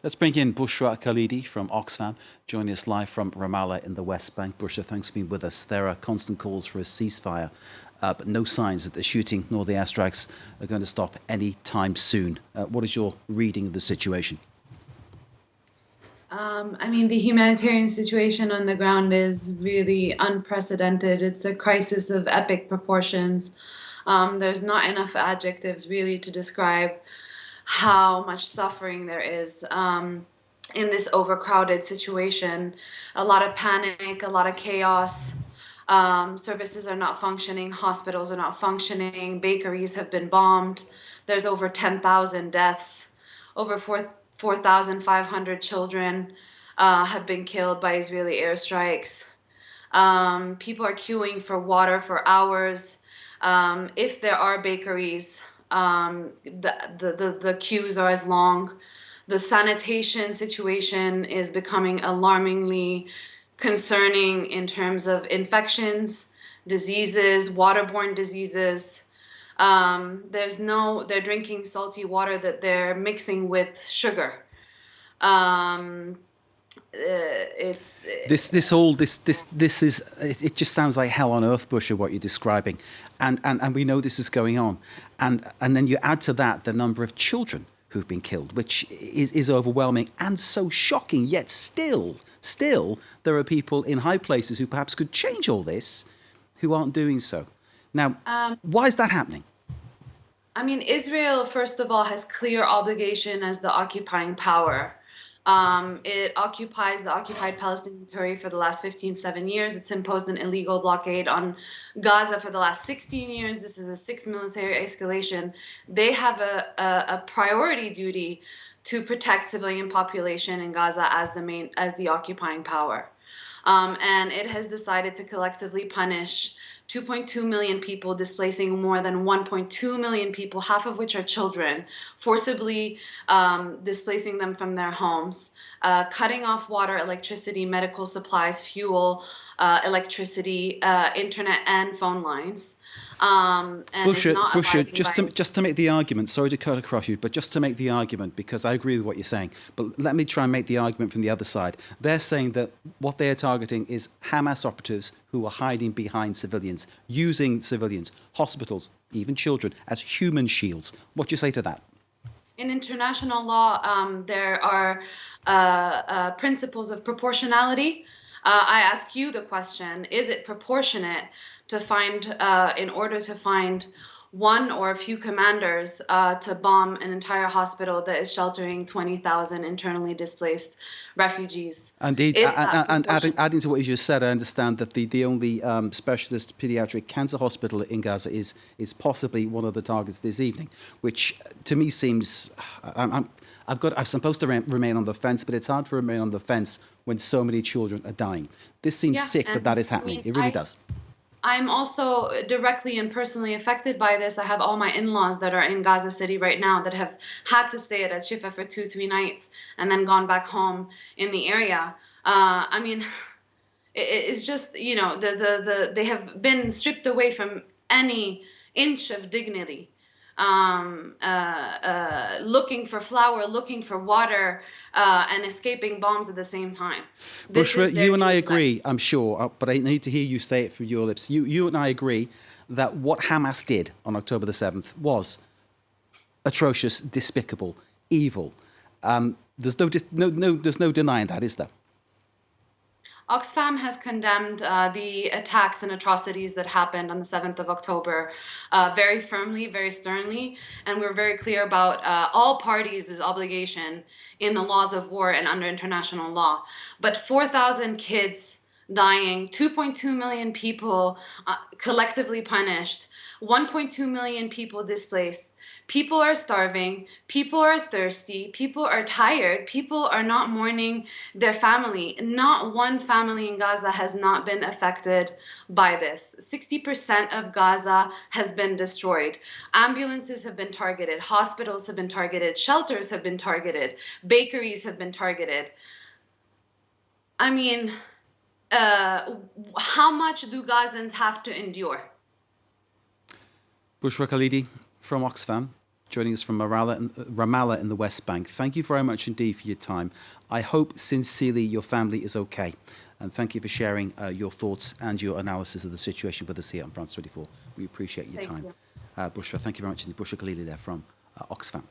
Let's bring in Bushra Khalidi from Oxfam, joining us live from Ramallah in the West Bank. Bushra, thanks for being with us. There are constant calls for a ceasefire, but no signs that the shooting nor the airstrikes are going to stop any time soon. What is your reading of the situation? The humanitarian situation on the ground is really unprecedented. It's a crisis of epic proportions. There's not enough adjectives really to describe how much suffering there is in this overcrowded situation. A lot of panic, a lot of chaos. Services are not functioning, hospitals are not functioning, bakeries have been bombed. There's over 10,000 deaths, over 4,500 children have been killed by Israeli airstrikes. People are queuing for water for hours. If there are bakeries, the queues are as long. The sanitation situation is becoming alarmingly concerning in terms of infections, diseases, waterborne diseases. They're drinking salty water that they're mixing with sugar. It just sounds like hell on earth, Bushra, what you're describing, and we know this is going on, and then you add to that the number of children who've been killed, which is overwhelming and so shocking. Yet still there are people in high places who perhaps could change all this, who aren't doing so. Now, why is that happening? Israel, first of all, has clear obligation as the occupying power. It occupies the occupied Palestinian territory for the last 7 years. It's imposed an illegal blockade on Gaza for the last 16 years. This is a sixth military escalation. They have a priority duty to protect civilian population in Gaza as the occupying power. And it has decided to collectively punish 2.2 million people, displacing more than 1.2 million people, half of which are children, forcibly displacing them from their homes, cutting off water, electricity, medical supplies, fuel, electricity, internet, and phone lines. Bushra, just to make the argument, sorry to cut across you, but just to make the argument, because I agree with what you're saying, but let me try and make the argument from the other side. They're saying that what they are targeting is Hamas operatives who are hiding behind civilians, using civilians, hospitals, even children, as human shields. What do you say to that? In international law, there are principles of proportionality. I ask you the question, is it proportionate to in order to find one or a few commanders to bomb an entire hospital that is sheltering 20,000 internally displaced refugees? Indeed, and adding to what you just said, I understand that the only specialist pediatric cancer hospital in Gaza is possibly one of the targets this evening, which to me seems... I'm supposed to remain on the fence, but it's hard to remain on the fence when so many children are dying. This seems sick that is happening. It really does. I'm also directly and personally affected by this. I have all my in-laws that are in Gaza City right now that have had to stay at Shifa for 2-3 nights and then gone back home in the area. It's just, they have been stripped away from any inch of dignity. Looking for flour, looking for water, and escaping bombs at the same time. Bushra, you and I agree, I'm sure, but I need to hear you say it from your lips. You and I agree that what Hamas did on October the 7th was atrocious, despicable, evil. There's no denying that, is there? Oxfam has condemned the attacks and atrocities that happened on the 7th of October very firmly, very sternly, and we're very clear about all parties' obligation in the laws of war and under international law. But 4,000 kids dying, 2.2 million people collectively punished, 1.2 million people displaced. People are starving, people are thirsty, people are tired, people are not mourning their family. Not one family in Gaza has not been affected by this. 60% of Gaza has been destroyed. Ambulances have been targeted, hospitals have been targeted, shelters have been targeted, bakeries have been targeted. How much do Gazans have to endure? Bushra Khalidi from Oxfam, joining us from Ramallah in the West Bank. Thank you very much indeed for your time. I hope sincerely your family is okay. And thank you for sharing your thoughts and your analysis of the situation with us here on France 24. We appreciate your time. Bushra, thank you very much indeed. Bushra Khalidi there from Oxfam.